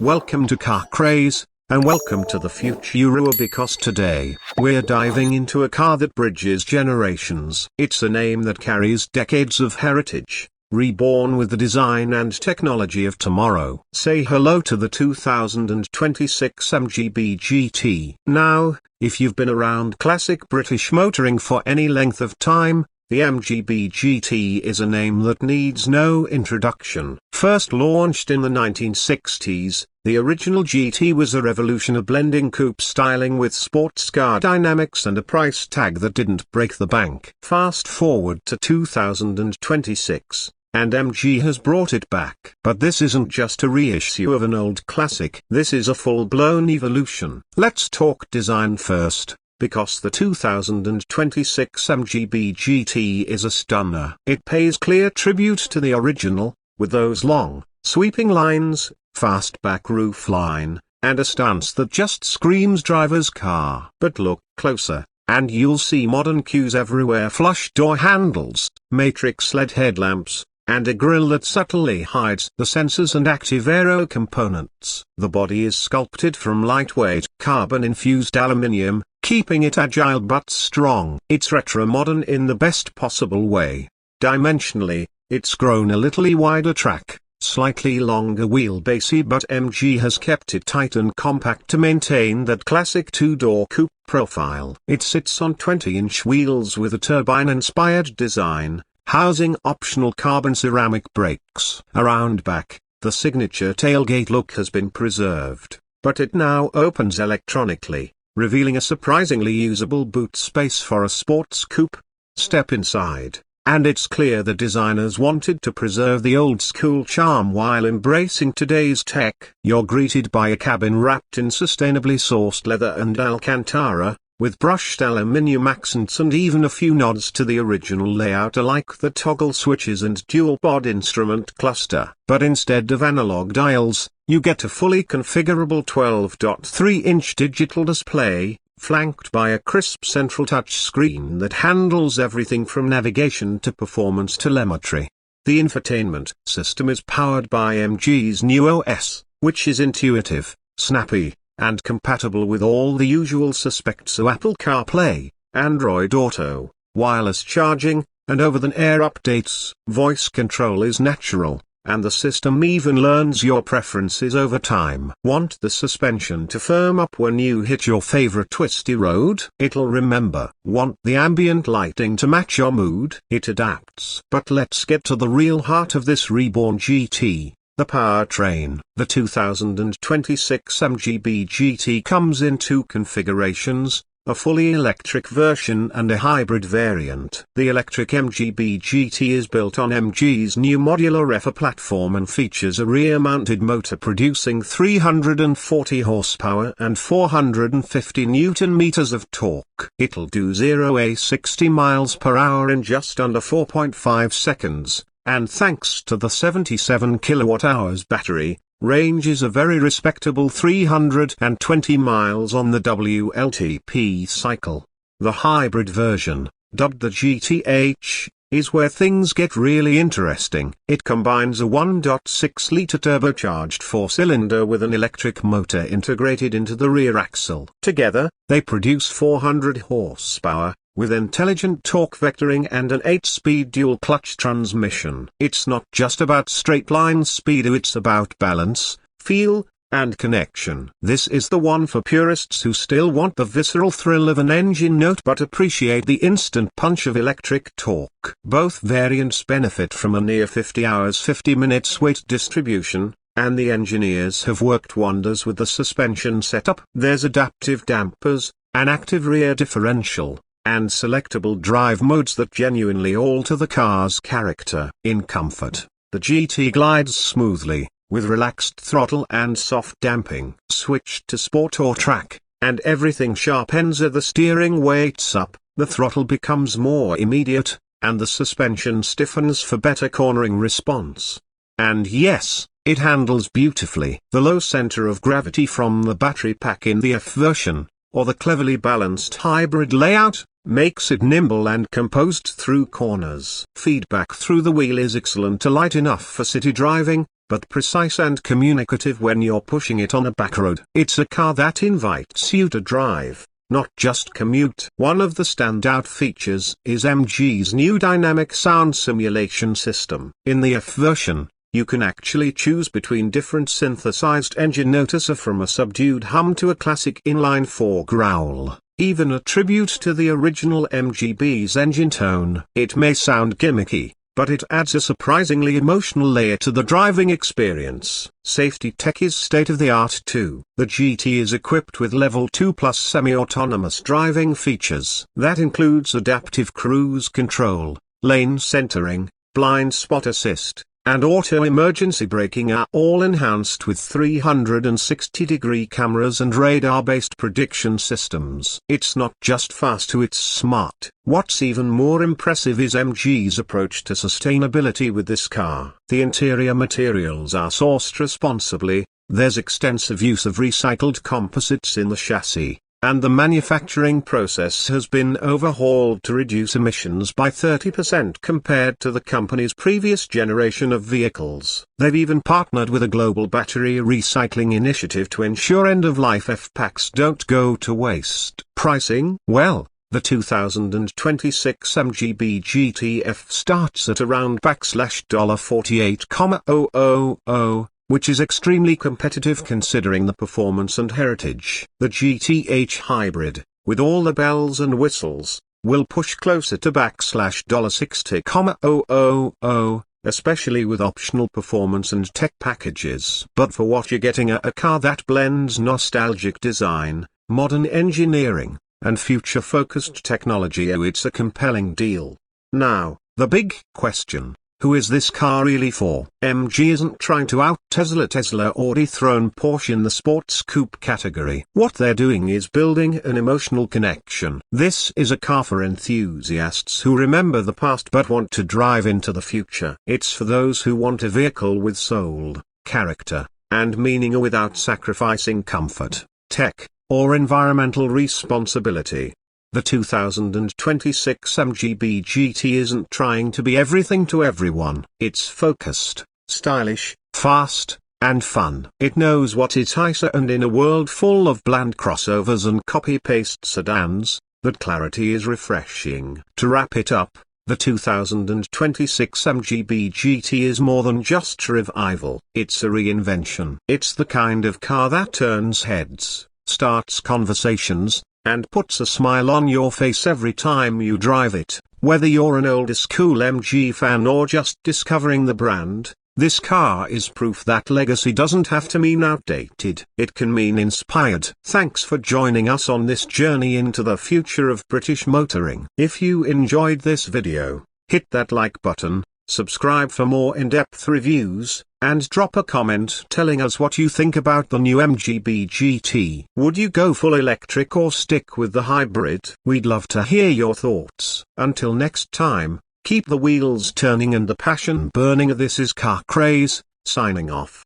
Welcome to Car Craze, and welcome to the future because today, we're diving into a car that bridges generations. It's a name that carries decades of heritage, reborn with the design and technology of tomorrow. Say hello to the 2026 MGB GT. Now, if you've been around classic British motoring for any length of time, the MGB GT is a name that needs no introduction. First launched in the 1960s, the original GT was a revolution of blending coupe styling with sports car dynamics and a price tag that didn't break the bank. Fast forward to 2026, and MG has brought it back. But this isn't just a reissue of an old classic. This is a full-blown evolution. Let's talk design first, because the 2026 MGB GT is a stunner. It pays clear tribute to the original, with those long, sweeping lines, fastback roofline, and a stance that just screams driver's car. But look closer, and you'll see modern cues everywhere: flush door handles, matrix LED headlamps, and a grille that subtly hides the sensors and active aero components. The body is sculpted from lightweight, carbon-infused aluminium, keeping it agile but strong. It's retro-modern in the best possible way. Dimensionally, it's grown a little wider track, slightly longer wheelbase, but MG has kept it tight and compact to maintain that classic two-door coupe profile. It sits on 20-inch wheels with a turbine-inspired design, housing optional carbon ceramic brakes. Around back, the signature tailgate look has been preserved, but it now opens electronically, revealing a surprisingly usable boot space for a sports coupe. Step inside, and it's clear the designers wanted to preserve the old-school charm while embracing today's tech. You're greeted by a cabin wrapped in sustainably sourced leather and Alcantara, with brushed aluminium accents and even a few nods to the original layout, like the toggle switches and dual-pod instrument cluster. But instead of analog dials, you get a fully configurable 12.3-inch digital display, flanked by a crisp central touchscreen that handles everything from navigation to performance telemetry. The infotainment system is powered by MG's new OS, which is intuitive, snappy, and compatible with all the usual suspects: so Apple CarPlay, Android Auto, wireless charging, and over-the-air updates. Voice control is natural, and the system even learns your preferences over time. Want the suspension to firm up when you hit your favorite twisty road? It'll remember. Want the ambient lighting to match your mood? It adapts. But let's get to the real heart of this reborn GT. The powertrain. The 2026 MGB GT comes in two configurations, a fully electric version and a hybrid variant. The electric MGB GT is built on MG's new modular REFA platform and features a rear-mounted motor producing 340 horsepower and 450 Newton-meters of torque. It'll do 0-60 miles per hour in just under 4.5 seconds. And thanks to the 77 kWh battery, range is a very respectable 320 miles on the WLTP cycle. The hybrid version, dubbed the GTH, is where things get really interesting. It combines a 1.6-litre turbocharged four-cylinder with an electric motor integrated into the rear axle. Together, they produce 400 horsepower, with intelligent torque vectoring and an 8-speed dual-clutch transmission. It's not just about straight-line speed, it's about balance, feel, and connection. This is the one for purists who still want the visceral thrill of an engine note but appreciate the instant punch of electric torque. Both variants benefit from a near 50 hours 50 minutes weight distribution, and the engineers have worked wonders with the suspension setup. There's adaptive dampers, an active rear differential, and selectable drive modes that genuinely alter the car's character. In comfort, the GT glides smoothly, with relaxed throttle and soft damping. Switch to Sport or Track, and everything sharpens. As the steering weights up, the throttle becomes more immediate, and the suspension stiffens for better cornering response. And yes, it handles beautifully. The low center of gravity from the battery pack in the F version, or the cleverly balanced hybrid layout, makes it nimble and composed through corners. Feedback through the wheel is excellent, light enough for city driving, but precise and communicative when you're pushing it on a back road. It's a car that invites you to drive, not just commute. One of the standout features is MG's new dynamic sound simulation system. In the F version, you can actually choose between different synthesized engine notices, from a subdued hum to a classic inline-4 growl, even a tribute to the original MGB's engine tone. It may sound gimmicky, but it adds a surprisingly emotional layer to the driving experience. Safety tech is state-of-the-art too. The GT is equipped with Level 2 plus semi-autonomous driving features. That includes adaptive cruise control, lane centering, blind spot assist, and auto emergency braking, are all enhanced with 360-degree cameras and radar-based prediction systems. It's not just fast, it's smart. What's even more impressive is MG's approach to sustainability with this car. The interior materials are sourced responsibly, there's extensive use of recycled composites in the chassis, and the manufacturing process has been overhauled to reduce emissions by 30% compared to the company's previous generation of vehicles. They've even partnered with a global battery recycling initiative to ensure end-of-life F-packs don't go to waste. Pricing? Well, the 2026 MGB GT F starts at around $48,000, which is extremely competitive considering the performance and heritage. The GTH Hybrid, with all the bells and whistles, will push closer to $60,000, especially with optional performance and tech packages. But for what you're getting, a car that blends nostalgic design, modern engineering, and future-focused technology, it's a compelling deal. Now, the big question: who is this car really for? MG isn't trying to out-Tesla or dethrone Porsche in the sports coupe category. What they're doing is building an emotional connection. This is a car for enthusiasts who remember the past but want to drive into the future. It's for those who want a vehicle with soul, character, and meaning without sacrificing comfort, tech, or environmental responsibility. The 2026 MGB GT isn't trying to be everything to everyone. It's focused, stylish, fast, and fun. It knows what is nicer, and in a world full of bland crossovers and copy-paste sedans, that clarity is refreshing. To wrap it up, the 2026 MGB GT is more than just a revival. It's a reinvention. It's the kind of car that turns heads, starts conversations, and puts a smile on your face every time you drive it. Whether you're an old-school MG fan or just discovering the brand, this car is proof that legacy doesn't have to mean outdated. It can mean inspired. Thanks for joining us on this journey into the future of British motoring. If you enjoyed this video, hit that like button, subscribe for more in-depth reviews, and drop a comment telling us what you think about the new MGB GT. Would you go full electric or stick with the hybrid? We'd love to hear your thoughts. Until next time, keep the wheels turning and the passion burning. This is Car Craze, signing off.